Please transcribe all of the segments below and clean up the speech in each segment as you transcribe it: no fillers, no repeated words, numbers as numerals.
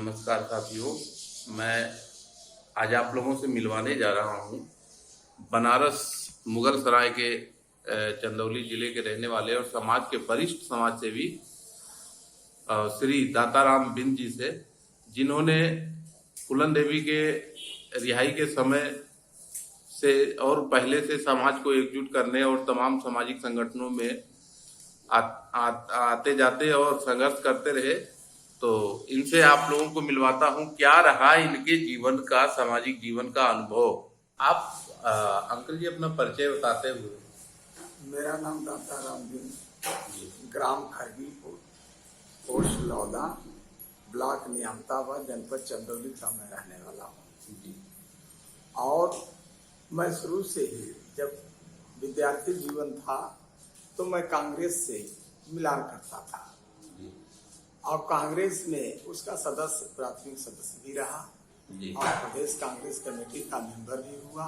नमस्कार साथियों, मैं आज आप लोगों से मिलवाने जा रहा हूँ बनारस मुगल सराय के चंदौली जिले के रहने वाले और समाज के वरिष्ठ समाज सेवी श्री दाताराम बिंद जी से, जिन्होंने फूलन देवी के रिहाई के समय से और पहले से समाज को एकजुट करने और तमाम सामाजिक संगठनों में आते जाते और संघर्ष करते रहे। तो इनसे आप लोगों को मिलवाता हूं, क्या रहा इनके जीवन का, सामाजिक जीवन का अनुभव। आप अंकल जी अपना परिचय बताते हुए। मेरा नाम दाताराम बिंद, ग्राम खरगीपुर, पोस्ट लौदा, ब्लॉक नियामताबाद, जनपद चंदौली का मैं रहने वाला हूँ। और मैं शुरू से ही जब विद्यार्थी जीवन था तो मैं कांग्रेस से मिला करता था और कांग्रेस में उसका सदस्य, प्राथमिक सदस्य भी रहा और प्रदेश कांग्रेस कमेटी का मेंबर भी हुआ।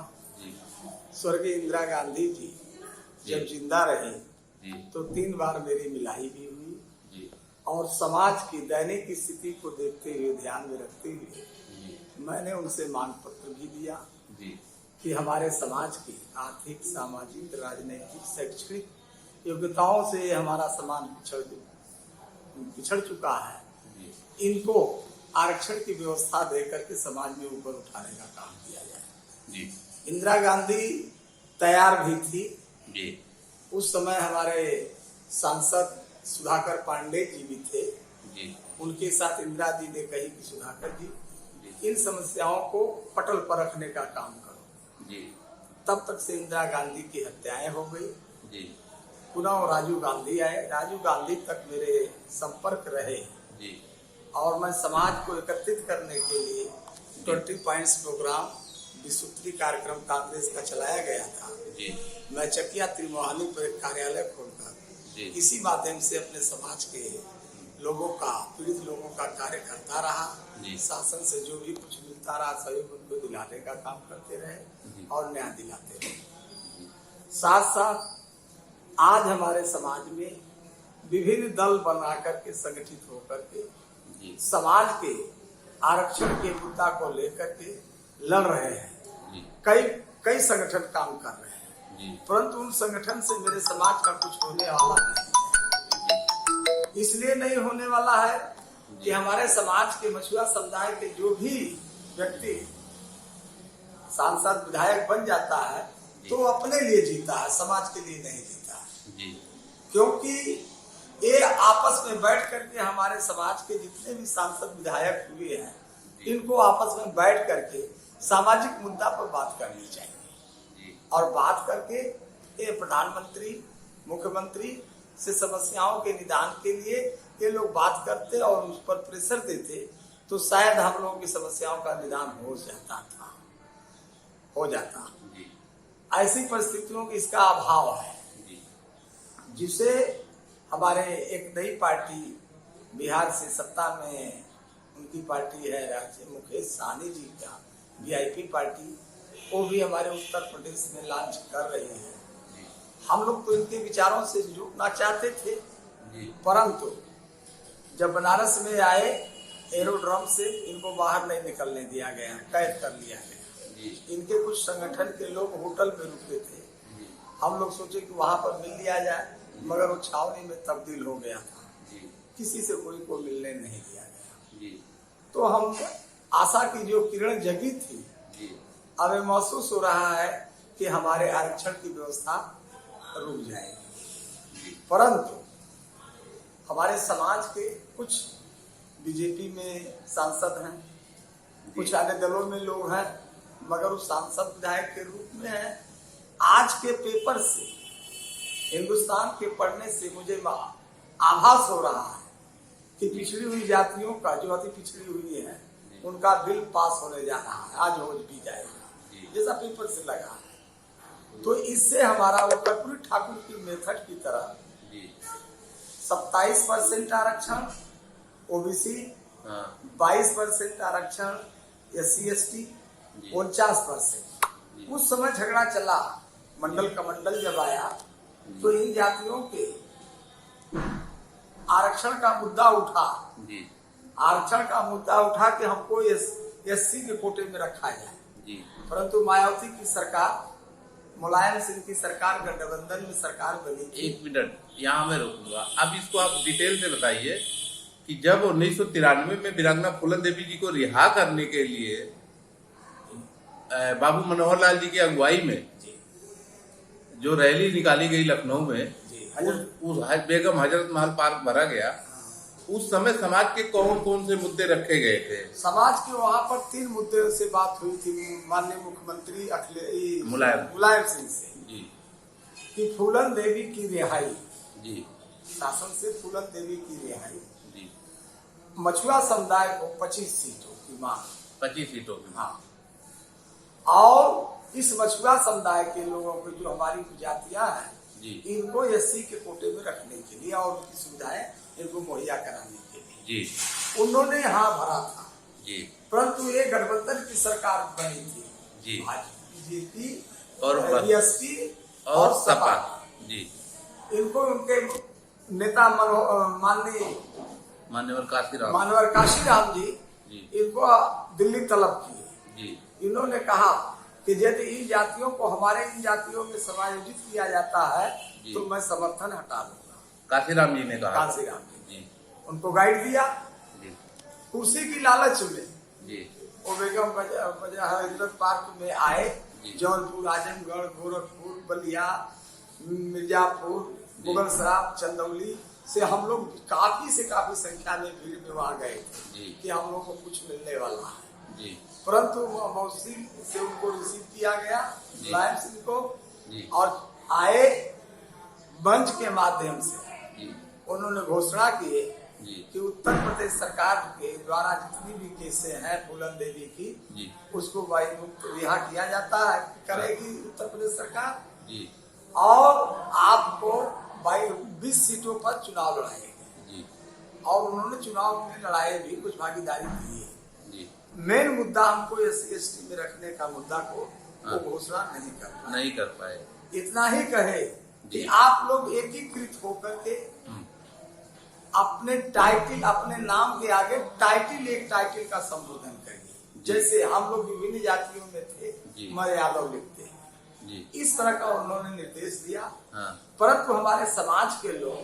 स्वर्गीय इंदिरा गांधी जी जब जिंदा रही तो 3 बार मेरी मिलाई भी हुई और समाज की दैनिक स्थिति को देखते हुए, ध्यान में रखते हुए मैंने उनसे मांग पत्र भी दिया कि हमारे समाज की आर्थिक, सामाजिक, राजनीतिक, शैक्षणिक योग्यताओं से हमारा समाज पिछड़ चुका है, इनको आरक्षण की व्यवस्था दे करके समाज में ऊपर उठाने का काम किया जाए। इंदिरा गांधी तैयार भी थी। उस समय हमारे सांसद सुधाकर पांडे जी भी थे। उनके साथ इंदिरा जी ने कही कि सुधाकर जी, इन समस्याओं को पटल पर रखने का काम करो। तब तक से इंदिरा गांधी की हत्याएं हो गई। पुनः राजीव गांधी आए। राजीव गांधी तक मेरे संपर्क रहे और मैं समाज को एकत्रित करने के लिए 20 पॉइंट्स प्रोग्राम, विसूत्री कार्यक्रम कांग्रेस का चलाया गया था। मैं चकिया त्रिमोहानी पर एक कार्यालय खोलकर इसी माध्यम से अपने समाज के लोगों का, पीड़ित लोगों का कार्य करता रहा। शासन से जो भी कुछ मिलता रहा सहयोग उनको दिलाने का काम करते रहे और न्याय दिलाते रहे। साथ साथ आज हमारे समाज में विभिन्न दल बना करके, संगठित होकर के समाज के आरक्षण के मुद्दा को लेकर के लड़ रहे हैं। कई संगठन काम कर रहे हैं, परंतु उन संगठन से मेरे समाज का कुछ होने वाला नहीं। इसलिए नहीं होने वाला है कि हमारे समाज के मछुआ समुदाय के जो भी व्यक्ति सांसद, विधायक बन जाता है तो अपने लिए जीता है, समाज के लिए नहीं जीता है। क्योंकि ये आपस में बैठ करके हमारे समाज के जितने भी सांसद, विधायक हुए हैं, इनको आपस में बैठ करके सामाजिक मुद्दा पर बात करनी चाहिए और बात करके ये प्रधानमंत्री, मुख्यमंत्री से समस्याओं के निदान के लिए ये लोग बात करते और उस पर प्रेशर देते तो शायद हम लोगों की समस्याओं का निदान हो जाता। ऐसी परिस्थितियों की इसका अभाव है, जिसे हमारे एक नई पार्टी बिहार से सत्ता में, उनकी पार्टी है राज्य मुकेश सहनी जी का वीआईपी पार्टी, वो भी हमारे उत्तर प्रदेश में लॉन्च कर रही है। हम लोग तो इनके विचारों से जुड़ना चाहते थे, परंतु जब बनारस में आए एरोड्रम से इनको बाहर नहीं निकलने दिया गया, कैद कर लिया गया। इनके कुछ संगठन के लोग होटल में रुके थे। हम लोग सोचे कि वहां पर मिल लिया जाए, मगर वो छावनी में तब्दील हो गया था। किसी से कोई को मिलने नहीं दिया गया। तो हम आशा की जो किरण जगी थी, अब महसूस हो रहा है कि हमारे आरक्षण की व्यवस्था रुक जाएगी। परंतु हमारे समाज के कुछ बीजेपी में सांसद हैं, कुछ अन्य दलों में लोग हैं, मगर उस सांसद, विधायक के रूप में है। आज के पेपर से, हिंदुस्तान के पढ़ने से मुझे आभास हो रहा है कि पिछड़ी हुई जातियों का, जो अति पिछड़ी हुई है, उनका बिल पास होने जा रहा है, आज हो भी जाएगा, जैसा पेपर से लगा है। तो इससे हमारा वो कर्पूरी ठाकुर की मेथड की तरह 27% आरक्षण ओबीसी, 22% आरक्षण SC ST, 49%। उस समय झगड़ा चला, मंडल कमंडल जब आया तो इन जातियों के आरक्षण का मुद्दा उठा आरक्षण का मुद्दा उठा के हमको एससी के कोटे में रखा जाए जी। परंतु मायावती की सरकार, मुलायम सिंह की सरकार, गठबंधन में सरकार बनी थी। 1 मिनट यहाँ मैं रोकूंगा। अब इसको आप डिटेल से बताइए कि जब 1993 में वीरांगना फूलन देवी जी को रिहा करने के लिए बाबू मनोहर लाल जी की अगुवाई में जी जो रैली निकाली गई लखनऊ में, जी उस बेगम हजरत महल पार्क भरा गया, उस समय समाज के कौन कौन से मुद्दे रखे गए थे? समाज के वहाँ पर 3 मुद्दे से बात हुई थी माननीय मुख्यमंत्री मुलायम सिंह से जी कि फूलन देवी की रिहाई, जी शासन से फूलन देवी की रिहाई, जी। मछुआ समुदाय को 25 सीटों की मांग, 25 सीटों की। हाँ, और इस मछुआ समुदाय के लोगों को जो हमारी जातियां हैं जी इनको एससी के कोटे में रखने के लिए और उनकी सुविधाएं इनको मुहैया कराने के लिए जी उन्होंने हाँ भरा था जी। परंतु ये गठबंधन की सरकार बनी थी जी। बीजेपी और बीएसपी और सपा जी। इनको उनके नेता मानवर काशीराम जी इनको दिल्ली तलब किए जी। इन्होंने कहा कि यदि इन जातियों को हमारे इन जातियों में समायोजित किया जाता है तो मैं समर्थन हटा लूंगा। काशीराम जी ने कहा। काशीराम जी उनको गाइड दिया जी। कुर्सी की लालच में जी। वो बेगम हजरत पार्क में आए। जौनपुर, आजमगढ़, गोरखपुर, बलिया, मिर्जापुर, मुगल सराय, चंदौली से हम लोग काफी संख्या में भीड़ में वहां गए थे कि हम लोग को कुछ मिलने वाला है जी। परंतु मौसी से उनको रिसीव किया गया मुलायम सिंह को और आए मंच के माध्यम से उन्होंने घोषणा की कि उत्तर प्रदेश सरकार के द्वारा जितनी भी केसें हैं फूलन देवी की उसको वायु मुक्त रिहा किया जाता है करेगी उत्तर प्रदेश सरकार और आपको 20 सीटों पर चुनाव लड़ाएंगे और उन्होंने चुनाव में लड़ाई भी कुछ भागीदारी की है। मेन मुद्दा हमको SC/ST में रखने का मुद्दा को वो घोषणा नहीं कर पाए। इतना ही कहे कि आप लोग एकीकृत होकर के अपने टाइटल, अपने नाम के आगे एक टाइटल का संबोधन करिए। जैसे हम लोग विभिन्न जातियों में थे मर यादव लिखते हैं इस तरह का उन्होंने निर्देश दिया। परंतु हमारे समाज के लोग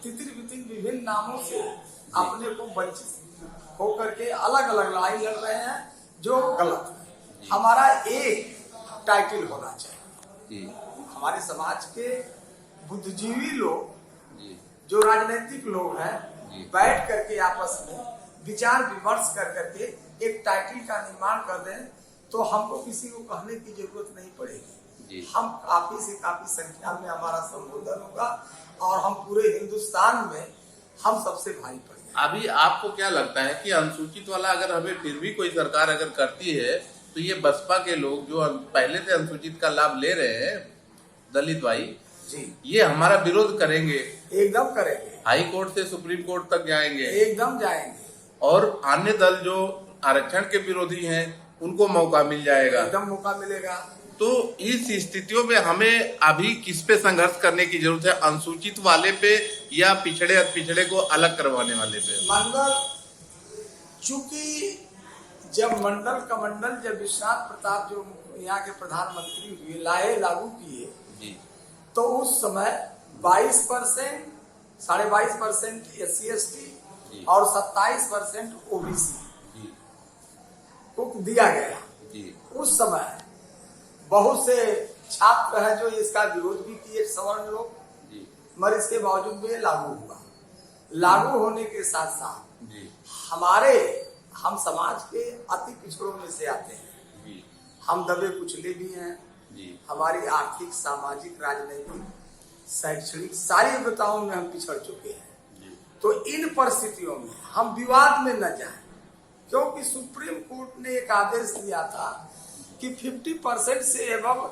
तितिर बितिर विभिन्न नामों से अपने को वंचित होकर के अलग अलग लड़ाई लड़ रहे हैं जो गलत है। हमारा एक टाइटल होना चाहिए। हमारे समाज के बुद्धिजीवी लोग जो राजनीतिक लोग हैं बैठ करके आपस में विचार विमर्श कर करके एक टाइटल का निर्माण कर दें तो हमको किसी को कहने की जरूरत नहीं पड़ेगी। हम काफी से काफी संख्या में हमारा संबोधन होगा और हम पूरे हिंदुस्तान में हम सबसे भारी पड़ेंगे। अभी आपको क्या लगता है कि अनुसूचित वाला अगर हमें फिर भी कोई सरकार अगर करती है तो ये बसपा के लोग जो पहले से अनुसूचित का लाभ ले रहे हैं दलित भाई ये हमारा विरोध करेंगे? एकदम करेंगे। हाई कोर्ट से सुप्रीम कोर्ट तक जाएंगे? एकदम जाएंगे। और अन्य दल जो आरक्षण के विरोधी हैं उनको मौका मिल जाएगा? एकदम मौका मिलेगा। तो इस स्थितियों में हमें अभी किस पे संघर्ष करने की जरूरत है? अनुसूचित वाले पे या पिछड़े को अलग करवाने वाले पे? मंडल, चूंकि जब जब विश्वनाथ प्रताप जो यहाँ के प्रधानमंत्री हुए लागू किए तो उस समय 22%, 22.5% SC/ST और 27% OBC को दिया गया। उस समय बहुत से छात्र हैं जो इसका विरोध भी किए सवर्ण लोग मगर इसके बावजूद भी लागू हुआ। लागू होने के साथ साथ हम समाज के अति पिछड़ों में से आते हैं। हम दबे कुचले भी हैं। हमारी आर्थिक, सामाजिक, राजनीतिक, शैक्षणिक सारी योग्यताओं में हम पिछड़ चुके हैं। तो इन परिस्थितियों में हम विवाद में न जाएं क्योंकि सुप्रीम कोर्ट ने एक आदेश दिया था कि 50% से एवं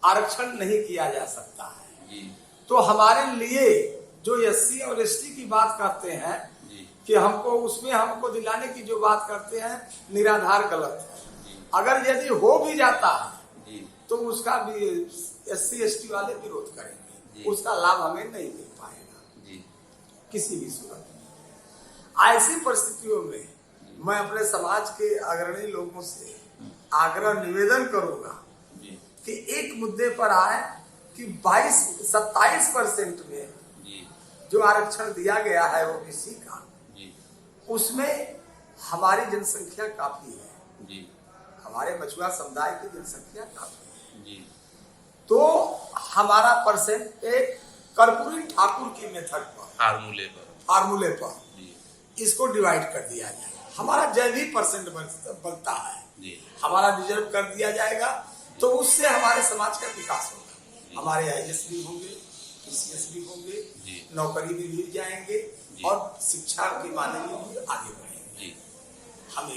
आरक्षण नहीं किया जा सकता है। तो हमारे लिए जो SC और ST की बात करते हैं कि हमको दिलाने की जो बात करते हैं निराधार गलत है। अगर यदि हो भी जाता है तो उसका भी SC/ST वाले विरोध करेंगे, उसका लाभ हमें नहीं मिल पाएगा किसी भी सूरत में। ऐसी परिस्थितियों में मैं अपने समाज के अग्रणी लोगों से आग्रह निवेदन करूंगा जी कि एक मुद्दे पर आए कि 27% में जी जो आरक्षण दिया गया है ओबीसी का, जी उसमें हमारी जनसंख्या काफी है, जी हमारे मछुआ समुदाय की जनसंख्या काफी है, जी तो हमारा परसेंट एक कर्पूरी ठाकुर की मेथड पर, फार्मूले पर जी इसको डिवाइड कर दिया जाए। हमारा जब भी परसेंट बनता है जी हमारा रिजर्व कर दिया जाएगा, तो उससे हमारे समाज का विकास होगा। हमारे आईएएस भी होंगे, पीसीएस भी होंगे, नौकरी भी मिल जाएंगे और शिक्षा के मामले में भी आगे बढ़ेंगे। हमें